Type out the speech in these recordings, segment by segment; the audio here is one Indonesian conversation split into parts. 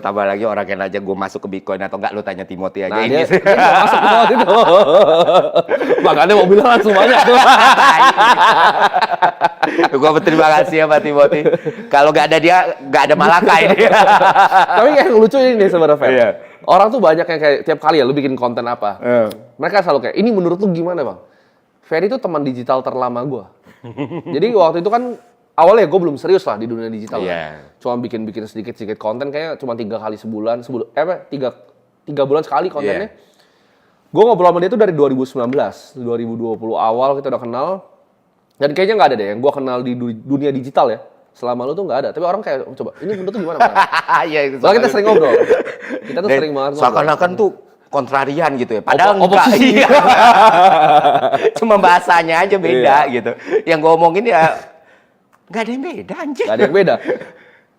Tambah lagi orang yang aja gue masuk ke Bitcoin atau enggak, lu tanya Timothy aja. Nah, ini dia nggak masuk ke bawah itu. Makanya mobilnya langsung banyak tuh. Gue berterima kasih ya Pak Timothy. Kalau nggak ada dia, nggak ada Malaka ini. Tapi yang lucu ini sebenarnya, Fer. Iya. Orang tuh banyak yang kayak tiap kali ya lu bikin konten apa. Mereka selalu kayak, ini menurut lu gimana, Bang? Ferry itu teman digital terlama gue. Jadi waktu itu kan awalnya gue belum serius lah di dunia digital. Iya. Cuma bikin sedikit konten, kayaknya cuma 3 kali sebulan. 3 bulan sekali kontennya. Iya. Gue ngobrol sama dia tuh dari 2019. 2020 awal kita udah kenal. Dan kayaknya nggak ada deh yang gue kenal di dunia digital ya. Selama lu tuh nggak ada. Tapi orang kayak, coba, ini menurut tuh gimana? Iya. Soalnya kita sering ngobrol. Kita tuh sering banget ngobrol. Seakan-akan tuh kontrarian gitu ya. Padahal enggak. Oposisi. Iya. Cuma bahasanya aja beda gitu. Yang gue omongin ya nggak ada yang beda anjir. Nggak ada yang beda.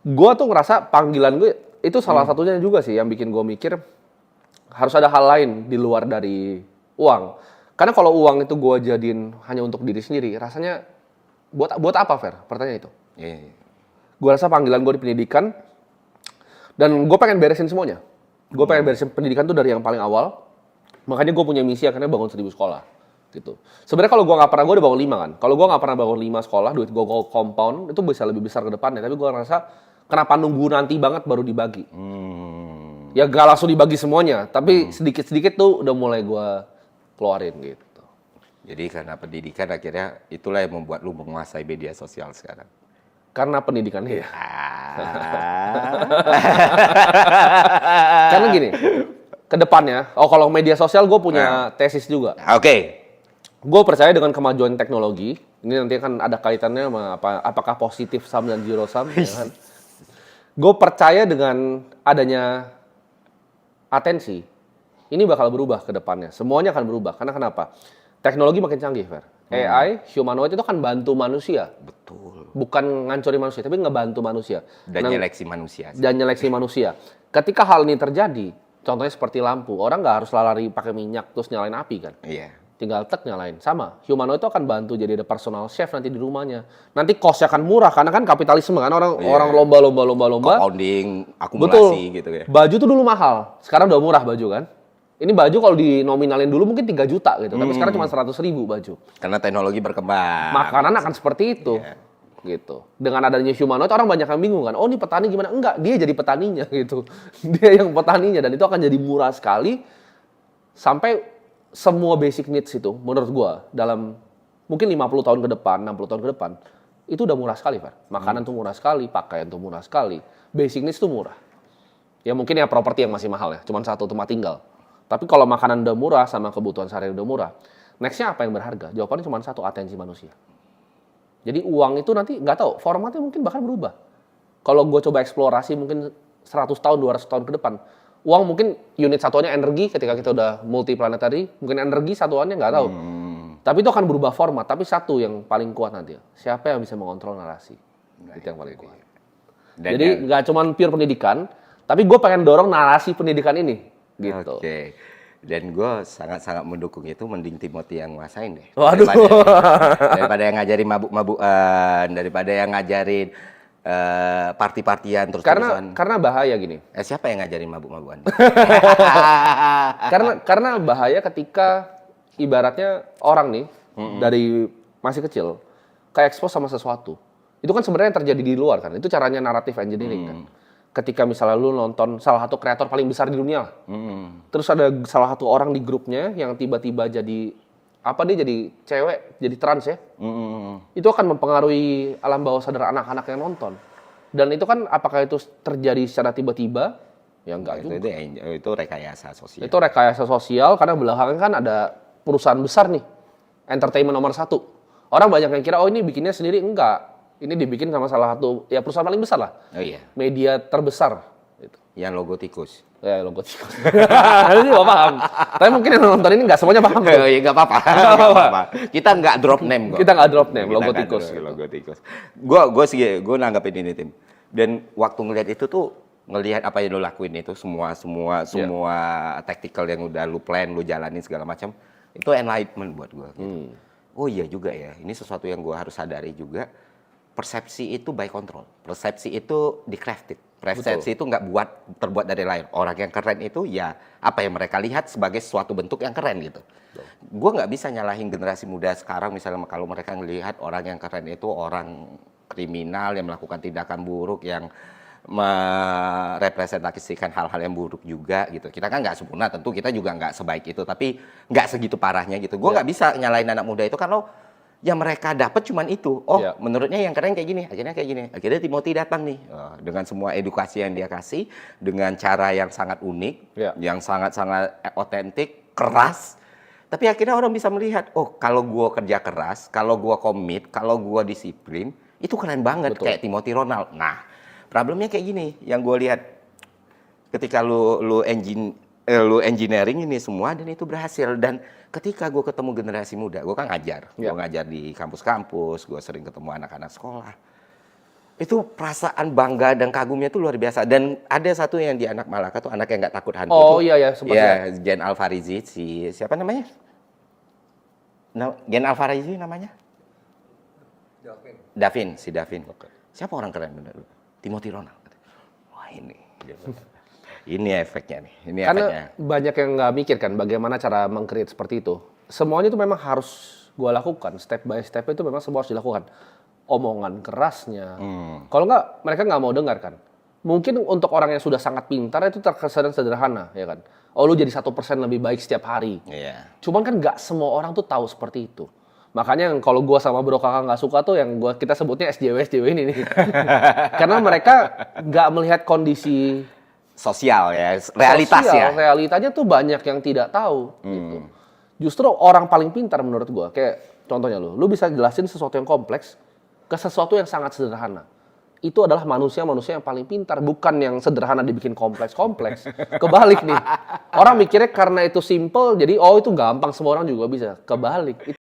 Gue tuh ngerasa panggilan gue itu salah satunya juga sih yang bikin gue mikir harus ada hal lain di luar dari uang. Karena kalau uang itu gue jadiin hanya untuk diri sendiri, rasanya buat apa, Fer? Pertanyaan itu. Iya. Gue rasa panggilan gue di pendidikan dan gue pengen beresin semuanya. Gue pengen beresin pendidikan tuh dari yang paling awal. Makanya gue punya misi akhirnya bangun 1000 sekolah. Gitu. Sebenarnya kalau gue nggak pernah, gue udah bangun 5 kan. Kalau gue nggak pernah bangun 5 sekolah, duit gue compound itu bisa lebih besar ke depannya. Tapi gue ngerasa kenapa nunggu nanti banget baru dibagi. Ya gak langsung dibagi semuanya, tapi sedikit-sedikit tuh udah mulai gue keluarin gitu. Jadi karena pendidikan akhirnya itulah yang membuat lu menguasai media sosial sekarang. Karena pendidikan ya. Ah. Karena gini, ke depannya, kalau media sosial gue punya tesis juga. Oke. Gue percaya dengan kemajuan teknologi, ini nanti kan ada kaitannya sama apakah positif sum dan zero sum, ya kan? Gue percaya dengan adanya atensi, ini bakal berubah ke depannya. Semuanya akan berubah. Karena kenapa? Teknologi makin canggih, Fer. AI, humanoid itu kan bantu manusia. Betul. Bukan ngancurin manusia, tapi ngebantu manusia. Dan nyeleksi manusia. Dan nyeleksi manusia. Ketika hal ini terjadi, contohnya seperti lampu, orang nggak harus lari pakai minyak terus nyalain api kan? Iya. Tinggal tek nyalain. Sama, humanoid itu akan bantu jadi ada personal chef nanti di rumahnya. Nanti cost-nya akan murah karena kan kapitalisme kan orang lomba. Compounding, akumulasi gitu ya. Baju tuh dulu mahal, sekarang udah murah baju kan. Ini baju kalau dinominalin dulu mungkin 3 juta gitu, tapi sekarang cuma 100.000 baju. Karena teknologi berkembang. Makanan akan seperti itu. Gitu. Dengan adanya humanoid orang banyak yang bingung kan. Oh, ini petani gimana? Enggak, dia jadi petaninya gitu. Dia yang petaninya dan itu akan jadi murah sekali sampai semua basic needs itu menurut gua dalam mungkin 50 tahun ke depan, 60 tahun ke depan itu udah murah sekali, Pak. Makanan tuh murah sekali, pakaian tuh murah sekali, basic needs tuh murah. Ya mungkin ya properti yang masih mahal ya, cuma 1 tempat tinggal. Tapi kalau makanan udah murah sama kebutuhan sehari udah murah, next-nya apa yang berharga? Jawabannya cuma 1, atensi manusia. Jadi uang itu nanti nggak tahu, formatnya mungkin bahkan berubah. Kalau gue coba eksplorasi mungkin 100 tahun, 200 tahun ke depan, uang mungkin unit satuannya energi ketika kita udah multiplanetary, mungkin energi satuannya nggak tahu. Tapi itu akan berubah format, tapi satu yang paling kuat nanti, siapa yang bisa mengontrol narasi. Itu yang paling kuat. Jadi nggak cuma pure pendidikan, tapi gue pengen dorong narasi pendidikan ini. Gitu. Oke. Dan gue sangat-sangat mendukung itu, mending Timothy yang nguasain deh. Waduh. Daripada yang ngajarin mabuk-mabukan, daripada yang ngajarin party-partian terus-terusan. Karena bahaya gini. Siapa yang ngajarin mabuk-mabukan? karena bahaya ketika ibaratnya orang nih dari masih kecil kayak expose sama sesuatu. Itu kan sebenarnya yang terjadi di luar kan. Itu caranya narrative engineering kan. Ketika misalnya lu nonton salah satu kreator paling besar di dunia lah. Terus ada salah satu orang di grupnya yang tiba-tiba jadi dia jadi cewek, jadi trans ya. Itu akan mempengaruhi alam bawah sadar anak-anak yang nonton. Dan itu kan apakah itu terjadi secara tiba-tiba? Ya enggak juga. Itu rekayasa sosial. Itu rekayasa sosial karena belakangan kan ada perusahaan besar nih. Entertainment nomor 1. Orang banyak yang kira ini bikinnya sendiri, enggak. Ini dibikin sama salah satu ya perusahaan paling besar lah. Oh iya. Media terbesar gitu. Yang logo tikus. Ya logo tikus. Ini nggak paham. Tapi mungkin yang nonton ini nggak semuanya paham. Oh iya nggak apa-apa. Kita nggak drop name kok. Kita nggak drop name. Logo tikus. Logo tikus. Gue nanggapin ini Tim. Dan waktu ngelihat itu tuh ngelihat apa yang lo lakuin itu semua tactical yang udah lo plan, lo jalanin segala macam itu enlightenment buat gue. Gitu. Oh iya juga ya. Ini sesuatu yang gue harus sadari juga. Persepsi itu by control. Persepsi itu di crafted. Prestasi itu nggak terbuat dari lahir. Orang yang keren itu ya apa yang mereka lihat sebagai suatu bentuk yang keren gitu. Gue nggak bisa nyalahin generasi muda sekarang misalnya kalau mereka melihat orang yang keren itu orang kriminal yang melakukan tindakan buruk yang merepresentasikan hal-hal yang buruk juga gitu. Kita kan nggak sempurna, tentu kita juga nggak sebaik itu, tapi nggak segitu parahnya gitu. Gue nggak bisa nyalain anak muda itu kalau yang mereka dapat cuman itu. Oh, menurutnya yang keren kayak gini, akhirnya kayak gini. Akhirnya Timothy datang nih dengan semua edukasi yang dia kasih, dengan cara yang sangat unik, yang sangat-sangat otentik, keras. Tapi akhirnya orang bisa melihat, oh kalau gue kerja keras, kalau gue komit, kalau gue disiplin, itu keren banget kayak Timothy Ronald. Nah, problemnya kayak gini, yang gue lihat ketika lu engineering ini semua dan itu berhasil. Dan ketika gue ketemu generasi muda, gue kan ngajar, gue ngajar di kampus-kampus, gue sering ketemu anak-anak sekolah. Itu perasaan bangga dan kagumnya itu luar biasa. Dan ada satu yang di anak Malaka tuh anak yang nggak takut hantu. Oh iya sempat ya. Gen Alfarizi, siapa namanya? Gen Alfarizi namanya? Davin. Siapa orang keren bener? Timothy Ronald. Wah ini. Ini efeknya nih. Karena banyak yang nggak mikir kan bagaimana cara meng-create seperti itu. Semuanya itu memang harus gue lakukan. Step by step itu memang semua harus dilakukan. Omongan kerasnya. Kalau nggak, mereka nggak mau dengar kan. Mungkin untuk orang yang sudah sangat pintar itu terkesan sederhana, ya kan. Oh lu jadi 1% lebih baik setiap hari. Cuman kan nggak semua orang tuh tahu seperti itu. Makanya kalau gue sama Bro Kakak nggak suka tuh yang kita sebutnya SJW ini nih. Karena mereka nggak melihat kondisi sosial ya, realitanya tuh banyak yang tidak tahu. Gitu. Justru orang paling pintar menurut gue, kayak contohnya lu bisa jelasin sesuatu yang kompleks ke sesuatu yang sangat sederhana. Itu adalah manusia-manusia yang paling pintar, bukan yang sederhana dibikin kompleks. Kebalik nih, orang mikirnya karena itu simple, jadi itu gampang semua orang juga bisa. Kebalik.